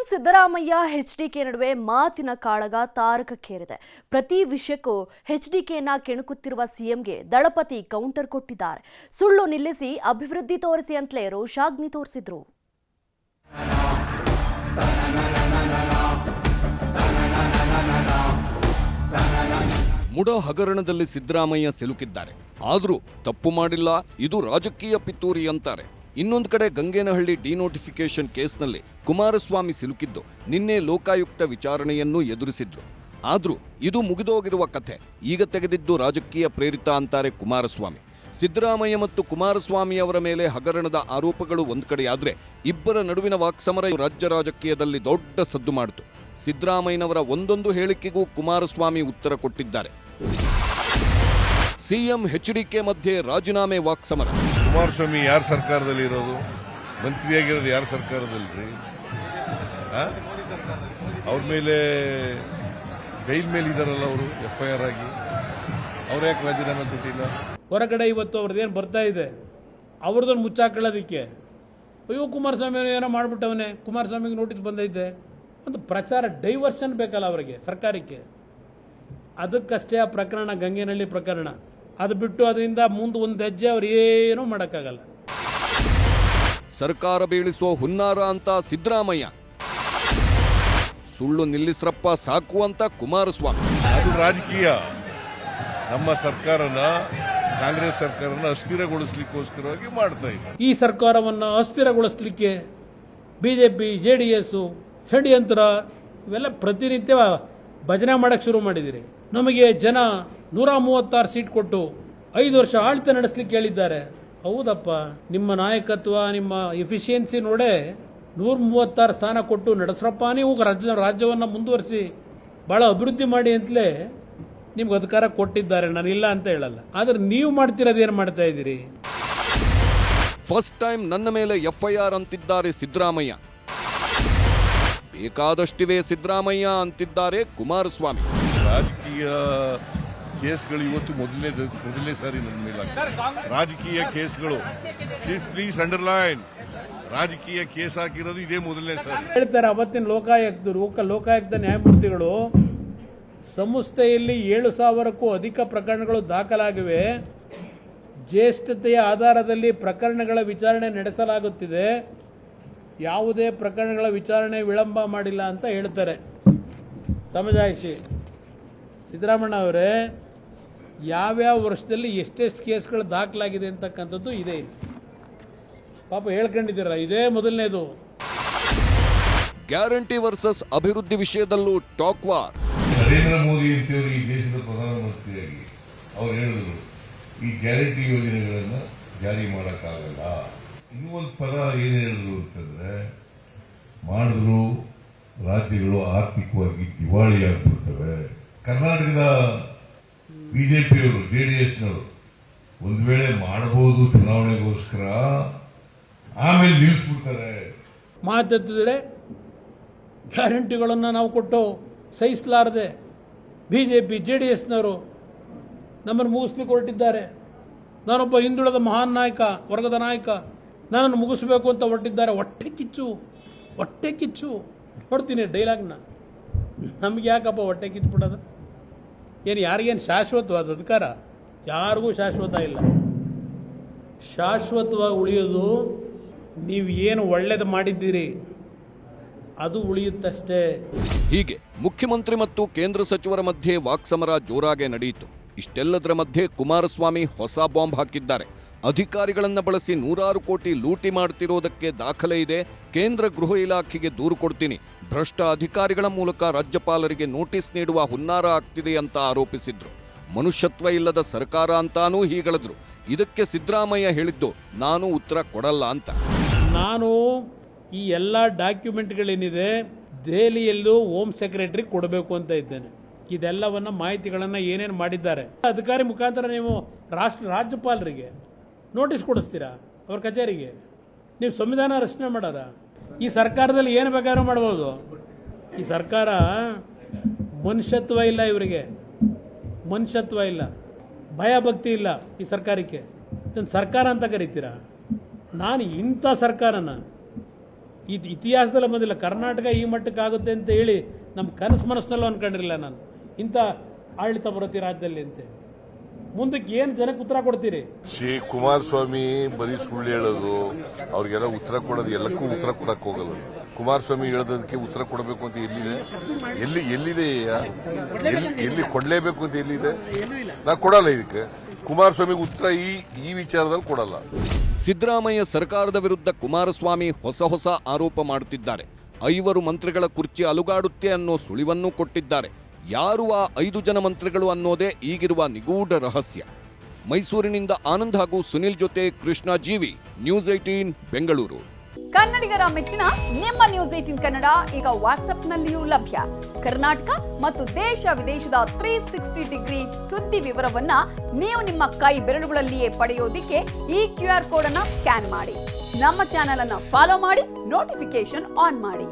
Siddaramaiah HDK ನಡುವೆ ಮಾತಿನ ಕಾಳಗ ತಾರಕಕ್ಕೇರಿದೆ. ಪ್ರತಿ ವಿಷಯಕ್ಕೂ ಎಚ್ಡಿಕೆಯನ್ನ ಕೆಣಕುತ್ತಿರುವ ಸಿಎಂಗೆ ದಳಪತಿ ಕೌಂಟರ್ ಕೊಟ್ಟಿದ್ದಾರೆ. ಸುಳ್ಳು ನಿಲ್ಲಿಸಿ ಅಭಿವೃದ್ಧಿ ತೋರಿಸಿ ಅಂತಲೇ ರೋಷಾಗ್ನಿ ತೋರಿಸಿದ್ರು. ಮುಡ ಹಗರಣದಲ್ಲಿ ಸಿದ್ದರಾಮಯ್ಯ ಸಿಲುಕಿದ್ದಾರೆ. ಆದರೂ ತಪ್ಪು ಮಾಡಿಲ್ಲ, ಇದು ರಾಜಕೀಯ ಪಿತೂರಿ ಅಂತಾರೆ. ಇನ್ನೊಂದು ಕಡೆ ಗಂಗೇನಹಳ್ಳಿ ಡಿನೋಟಿಫಿಕೇಶನ್ ಕೇಸ್ನಲ್ಲಿ ಕುಮಾರಸ್ವಾಮಿ ಸಿಲುಕಿದ್ದು ನಿನ್ನೆ ಲೋಕಾಯುಕ್ತ ವಿಚಾರಣೆಯನ್ನು ಎದುರಿಸಿದ್ರು. ಆದರೂ ಇದು ಮುಗಿದೋಗಿರುವ ಕಥೆ, ಈಗ ತೆಗೆದಿದ್ದು ರಾಜಕೀಯ ಪ್ರೇರಿತ ಅಂತಾರೆ ಕುಮಾರಸ್ವಾಮಿ. ಸಿದ್ದರಾಮಯ್ಯ ಮತ್ತು ಕುಮಾರಸ್ವಾಮಿ ಅವರ ಮೇಲೆ ಹಗರಣದ ಆರೋಪಗಳು ಒಂದು ಕಡೆಯಾದ್ರೆ, ಇಬ್ಬರ ನಡುವಿನ ವಾಕ್ಸಮರ ರಾಜ್ಯ ರಾಜಕೀಯದಲ್ಲಿ ದೊಡ್ಡ ಸದ್ದು ಮಾಡಿತು. ಸಿದ್ದರಾಮಯ್ಯನವರ ಒಂದೊಂದು ಹೇಳಿಕೆಗೂ ಕುಮಾರಸ್ವಾಮಿ ಉತ್ತರ ಕೊಟ್ಟಿದ್ದಾರೆ. ಸಿಎಂ ಎಚ್ಡಿಕೆ ಮಧ್ಯೆ ರಾಜೀನಾಮೆ ವಾಕ್ಸಮರ. ಕುಮಾರಸ್ವಾಮಿ ಯಾರ ಸರ್ಕಾರದಲ್ಲಿ ಇರೋದು? ಮಂತ್ರಿಯಾಗಿರೋದು ಯಾರ ಸರ್ಕಾರದಲ್ಲಿ? ಅವ್ರ ಮೇಲೆ ಬೈಲ್ ಮೇಲೆ ಇದಾರಲ್ಲ ಅವರು, FIR ಆಗಿ. ಅವ್ರು ಯಾಕೆ ರಾಜೀನಾಮೆ ಕೊಟ್ಟಿಲ್ಲ? ಹೊರಗಡೆ ಇವತ್ತು ಅವ್ರದ್ದೇನು ಬರ್ತಾ ಇದೆ, ಅವ್ರದನ್ನು ಮುಚ್ಚಾಕೊಳ್ಳೋದಕ್ಕೆ ಅಯ್ಯೋ ಕುಮಾರಸ್ವಾಮಿ ಏನೋ ಮಾಡಿಬಿಟ್ಟವನೇ, ಕುಮಾರಸ್ವಾಮಿಗೆ ನೋಟಿಸ್ ಬಂದೈತೆ, ಒಂದು ಪ್ರಚಾರ ಡೈವರ್ಷನ್ ಬೇಕಲ್ಲ ಅವರಿಗೆ, ಸರ್ಕಾರಕ್ಕೆ. ಅದಕ್ಕಷ್ಟೇ ಆ ಪ್ರಕರಣ, ಗಂಗೇನಹಳ್ಳಿ ಪ್ರಕರಣ. ಅದು ಬಿಟ್ಟು ಅದರಿಂದ ಮುಂದೆ ಒಂದು ಹೆಜ್ಜೆ ಅವ್ರು ಏನೂ ಮಾಡೋಕ್ಕಾಗಲ್ಲ. ಸರ್ಕಾರ ಬೀಳಿಸುವ ಹುನ್ನಾರ ಅಂತ ಸಿದ್ದರಾಮಯ್ಯ, ಸುಳ್ಳು ನಿಲ್ಲಿಸ್ರಪ್ಪ ಸಾಕು ಅಂತ ಕುಮಾರಸ್ವಾಮಿ. ಅದು ರಾಜಕೀಯ. ನಮ್ಮ ಸರ್ಕಾರನ, ಕಾಂಗ್ರೆಸ್ ಸರ್ಕಾರನ ಅಸ್ಥಿರಗೊಳಿಸಲಿಕ್ಕೋಸ್ಕರವಾಗಿ ಮಾಡ್ತಾ ಇದೆ. ಈ ಸರ್ಕಾರವನ್ನು ಅಸ್ಥಿರಗೊಳಿಸಲಿಕ್ಕೆ ಬಿಜೆಪಿ, JDS ಷಡ್ಯಂತ್ರ ಇವೆಲ್ಲ ಪ್ರತಿನಿತ್ಯ ಭಜನೆ ಮಾಡಕ್ಕೆ ಶುರು ಮಾಡಿದಿರಿ. ನಮಗೆ ಜನ 136 ಸೀಟ್ ಕೊಟ್ಟು 5 ವರ್ಷ ಆಳ್ತ ನಡೆಸಲಿಕ್ಕೆ ಹೇಳಿದ್ದಾರೆ. ಹೌದಪ್ಪ, ನಿಮ್ಮ ನಾಯಕತ್ವ, ನಿಮ್ಮ ಎಫಿಷಿಯನ್ಸಿ ನೋಡೇ 136 ಸ್ಥಾನ ಕೊಟ್ಟು ನಡೆಸ್ರಪ್ಪ, ನೀವು ರಾಜ್ಯವನ್ನು ಮುಂದುವರಿಸಿ ಬಹಳ ಅಭಿವೃದ್ಧಿ ಮಾಡಿ ಅಂತಲೇ ನಿಮ್ಗೆ ಅಧಿಕಾರ ಕೊಟ್ಟಿದ್ದಾರೆ. ನಾನಿಲ್ಲ ಅಂತ ಹೇಳಲ್ಲ, ಆದ್ರೆ ನೀವು ಮಾಡ್ತಿರೋದೇನು ಮಾಡ್ತಾ ಇದ್ದೀರಿ? ಫಸ್ಟ್ ಟೈಮ್ ನನ್ನ ಮೇಲೆ FIR ಅಂತಿದ್ದಾರೆ ಸಿದ್ದರಾಮಯ್ಯ. ಬೇಕಾದಷ್ಟಿವೆ ಸಿದ್ದರಾಮಯ್ಯ ಅಂತಿದ್ದಾರೆ ಕುಮಾರಸ್ವಾಮಿ. ರಾಜಕೀಯ ಕೇಸ್ಗಳು ಇವತ್ತು ಮೊದಲನೇ ಸಾರಿ ನನ್ನ ಮೇಲೆ ರಾಜಕೀಯ ಕೇಸ್ಗಳು. ಪ್ಲೀಸ್ ಅಂಡರ್ಲೈನ್, ರಾಜಕೀಯ ಕೇಸ್ ಹಾಕಿರೋದು ಇದೇ ಮೊದಲನೇ ಸಾರಿ. ಹೇಳ್ತಾರೆ ಅವತ್ತಿನ ಲೋಕಾಯುಕ್ತ ನ್ಯಾಯಮೂರ್ತಿಗಳು, ಸಂಸ್ಥೆಯಲ್ಲಿ 7,000ಕ್ಕೂ ಅಧಿಕ ಪ್ರಕರಣಗಳು ದಾಖಲಾಗಿವೆ, ಜ್ಯೇಷ್ಠತೆಯ ಆಧಾರದಲ್ಲಿ ಪ್ರಕರಣಗಳ ವಿಚಾರಣೆ ನಡೆಸಲಾಗುತ್ತಿದೆ, ಯಾವುದೇ ಪ್ರಕರಣಗಳ ವಿಚಾರಣೆ ವಿಳಂಬ ಮಾಡಿಲ್ಲ ಅಂತ ಹೇಳ್ತಾರೆ. ಸಮಜಾಯಿಸಿ ಸಿದ್ದರಾಮಯ್ಯ ಅವರೇ, ಯಾವ್ಯಾವ ವರ್ಷದಲ್ಲಿ ಎಷ್ಟೆಷ್ಟು ಕೇಸ್ಗಳು ದಾಖಲಾಗಿದೆ ಅಂತಕ್ಕಂಥದ್ದು ಇದೆ. ಪಾಪ ಹೇಳ್ಕೊಂಡಿದ್ದೀರ, ಇದೇ ಮೊದಲನೇದು. ಗ್ಯಾರಂಟಿ ವರ್ಸಸ್ ಅಭಿವೃದ್ಧಿ ವಿಷಯದಲ್ಲೂ ಟಾಕ್ ವಾರ್. ನರೇಂದ್ರ ಮೋದಿ ಅಂತೇಳಿ ಈ ದೇಶದ ಪ್ರಧಾನಮಂತ್ರಿಯಾಗಿ ಅವ್ರು ಹೇಳಿದ್ರು, ಈ ಗ್ಯಾರಂಟಿ ಯೋಜನೆಗಳನ್ನ ಜಾರಿ ಮಾಡಕ್ಕಾಗಲ್ಲ. ಇನ್ನೂ ಒಂದು ಪದ ಏನ್ ಹೇಳಿದ್ರು ಅಂತಂದ್ರೆ, ಮಾಡಿದ್ರು ರಾಜ್ಯಗಳು ಆರ್ಥಿಕವಾಗಿ ದಿವಾಳಿಯಾಗ್ಬಿಡ್ತವೆ. ಕರ್ನಾಟಕದ ಬಿಜೆಪಿಯವರು, JDSನವರು ಒಂದು ವೇಳೆ ಮಾಡಬಹುದು ಚುನಾವಣೆಗೋಸ್ಕರ, ಆಮೇಲೆ ನಿಲ್ಲಿಸ್ಬಿಡ್ತಾರೆ. ಮಾತೆತ್ತಿದ್ರೆ ಗ್ಯಾರಂಟಿಗಳನ್ನು ನಾವು ಕೊಟ್ಟು ಸಹಿಸಲಾರದೆ ಬಿಜೆಪಿ, JDSನವರು ನಮ್ಮನ್ನು ಮುಗಿಸ್ಲಿಕ್ಕೆ ಹೊರಟಿದ್ದಾರೆ. ನಾನೊಬ್ಬ ಹಿಂದುಳಿದ ಮಹಾನ್ ನಾಯಕ, ವರ್ಗದ ನಾಯಕ, ನನ್ನನ್ನು ಮುಗಿಸ್ಬೇಕು ಅಂತ ಹೊರಟಿದ್ದಾರೆ. ಹೊಟ್ಟೆ ಕಿಚ್ಚು ನೋಡ್ತೀನಿ ಡೈಲಾಗ್ನ. ನಮ್ಗೆ ಯಾಕಪ್ಪ ಹೊಟ್ಟೆ ಕಿಚ್ಬಿಡೋದು? ಏನು ಯಾರಿಗೇನು ಶಾಶ್ವತವಾದ ಅಧಿಕಾರ? ಯಾರಿಗೂ ಶಾಶ್ವತ ಇಲ್ಲ. ಶಾಶ್ವತವಾಗಿ ಉಳಿಯೋದು ನೀವು ಏನು ಒಳ್ಳೇದು ಮಾಡಿದ್ದೀರಿ ಅದು ಉಳಿಯುತ್ತಷ್ಟೇ. ಹೀಗೆ ಮುಖ್ಯಮಂತ್ರಿ ಮತ್ತು ಕೇಂದ್ರ ಸಚಿವರ ಮಧ್ಯೆ ವಾಕ್ಸಮರ ಜೋರಾಗೆ ನಡೆಯಿತು. ಇಷ್ಟೆಲ್ಲದರ ಮಧ್ಯೆ ಕುಮಾರಸ್ವಾಮಿ ಹೊಸ ಬಾಂಬ್ ಹಾಕಿದ್ದಾರೆ. ಅಧಿಕಾರಿಗಳನ್ನ ಬಳಸಿ 100 ಕೋಟಿ ಲೂಟಿ ಮಾಡ್ತಿರೋದಕ್ಕೆ ದಾಖಲೆ ಇದೆ, ಕೇಂದ್ರ ಗೃಹ ಇಲಾಖೆಗೆ ದೂರು ಕೊಡ್ತೀನಿ, ಭ್ರಷ್ಟ ಅಧಿಕಾರಿಗಳ ಮೂಲಕ ರಾಜ್ಯಪಾಲರಿಗೆ ನೋಟಿಸ್ ನೀಡುವ ಹುನ್ನಾರ ಆಗ್ತಿದೆ ಅಂತ ಆರೋಪಿಸಿದ್ರು. ಮನುಷ್ಯತ್ವ ಇಲ್ಲದ ಸರ್ಕಾರ ಅಂತಾನೂ ಹೀಗಳಿದ್ರು. ಇದಕ್ಕೆ ಸಿದ್ದರಾಮಯ್ಯ ಹೇಳಿದ್ದು, ನಾನು ಉತ್ತರ ಕೊಡಲ್ಲ ಅಂತ. ನಾನು ಈ ಎಲ್ಲ ಡಾಕ್ಯುಮೆಂಟ್ಗಳೇನಿದೆ ದೆಹಲಿಯಲ್ಲೂ ಹೋಮ್ ಸೆಕ್ರೆಟರಿ ಕೊಡಬೇಕು ಅಂತ ಇದ್ದೇನೆ. ಇದೆಲ್ಲವನ್ನ ಮಾಹಿತಿಗಳನ್ನು ಏನೇನು ಮಾಡಿದ್ದಾರೆ ಅಧಿಕಾರಿ ಮುಖಾಂತರ ನೀವು ರಾಜ್ಯಪಾಲರಿಗೆ ನೋಟಿಸ್ ಕೊಡಿಸ್ತೀರಾ, ಅವ್ರ ಕಚೇರಿಗೆ. ನೀವು ಸಂವಿಧಾನ ರಚನೆ ಮಾಡೋರ? ಈ ಸರ್ಕಾರದಲ್ಲಿ ಏನು ಬೇಕಾದ್ರೂ ಮಾಡ್ಬೋದು. ಈ ಸರ್ಕಾರ ಮನುಷ್ಯತ್ವ ಇಲ್ಲ, ಇವರಿಗೆ ಮನುಷ್ಯತ್ವ ಇಲ್ಲ, ಭಯ ಭಕ್ತಿ ಇಲ್ಲ ಈ ಸರ್ಕಾರಕ್ಕೆ. ಸರ್ಕಾರ ಅಂತ ಕರಿತೀರಾ? ನಾನು ಇಂಥ ಸರ್ಕಾರನ ಇತಿಹಾಸದಲ್ಲೇ ಬಂದಿಲ್ಲ. ಕರ್ನಾಟಕ ಈ ಮಟ್ಟಕ್ಕೆ ಆಗುತ್ತೆ ಅಂತ ಹೇಳಿ ನಮ್ಮ ಮನಸ್ಸಿನಲ್ಲೂ ಅನ್ಕೊಂಡಿರಲಿಲ್ಲ ನಾನು, ಇಂಥ ಆಡಳಿತ ಬರುತ್ತೆ ರಾಜ್ಯದಲ್ಲಿ ಅಂತ. ಮುಂದಕ್ಕೆ ಏನು ಜನಕ್ಕೆ ಉತ್ತರ ಕೊಡ್ತೀರಿ? ಕುಮಾರಸ್ವಾಮಿ ಬರೀ ಸುಳ್ಳು ಹೇಳೋದು, ಅವ್ರಿಗೆಲ್ಲ ಉತ್ತರ ಕೊಡೋದು, ಎಲ್ಲಕ್ಕೂ ಉತ್ತರ ಕೊಡಕ್ ಹೋಗಲ್ಲ. ಕುಮಾರಸ್ವಾಮಿ ಹೇಳೋದಕ್ಕೆ ಉತ್ತರ ಕೊಡಬೇಕು ಅಂತ ಎಲ್ಲಿದೆ ಎಲ್ಲಿ ಕೊಡಲೇಬೇಕು ಅಂತ ಎಲ್ಲಿದೆ? ನಾ ಕೊಡಲ್ಲ ಇದಕ್ಕೆ. ಕುಮಾರಸ್ವಾಮಿಗೆ ಉತ್ತರ ಈ ವಿಚಾರದಲ್ಲಿ ಕೊಡಲ್ಲ. ಸಿದ್ದರಾಮಯ್ಯ ಸರ್ಕಾರದ ವಿರುದ್ಧ ಕುಮಾರಸ್ವಾಮಿ ಹೊಸ ಆರೋಪ ಮಾಡುತ್ತಿದ್ದಾರೆ. 5 ಮಂತ್ರಿಗಳ ಕುರ್ಚಿ ಅಲುಗಾಡುತ್ತೆ ಅನ್ನೋ ಸುಳಿವನ್ನೂ ಕೊಟ್ಟಿದ್ದಾರೆ. ಯಾರು ಆ 5 ಜನ ಮಂತ್ರಿಗಳು ಅನ್ನೋದೇ ಈಗಿರುವ ನಿಗೂಢ ರಹಸ್ಯ. ಮೈಸೂರಿನಿಂದ ಆನಂದ್ ಹಾಗೂ ಸುನಿಲ್ ಜೊತೆ ಕೃಷ್ಣ ಜೀವಿ, ನ್ಯೂಸ್ 18 ಬೆಂಗಳೂರು. ಕನ್ನಡಿಗರ ಮೆಚ್ಚಿನ ನಿಮ್ಮ ನ್ಯೂಸ್ 18 ಕನ್ನಡ ಈಗ ವಾಟ್ಸ್ಆಪ್ನಲ್ಲಿಯೂ ಲಭ್ಯ. ಕರ್ನಾಟಕ ಮತ್ತು ದೇಶ ವಿದೇಶದ 360 ಡಿಗ್ರಿ ಸುದ್ದಿ ವಿವರವನ್ನ ನೀವು ನಿಮ್ಮ ಕೈ ಬೆರಳುಗಳಲ್ಲಿಯೇ ಪಡೆಯೋದಿಕ್ಕೆ ಈ QR ಕೋಡ್ ಅನ್ನ ಸ್ಕ್ಯಾನ್ ಮಾಡಿ. ನಮ್ಮ ಚಾನೆಲ್ ಅನ್ನ ಫಾಲೋ ಮಾಡಿ, ನೋಟಿಫಿಕೇಶನ್ ಆನ್ ಮಾಡಿ.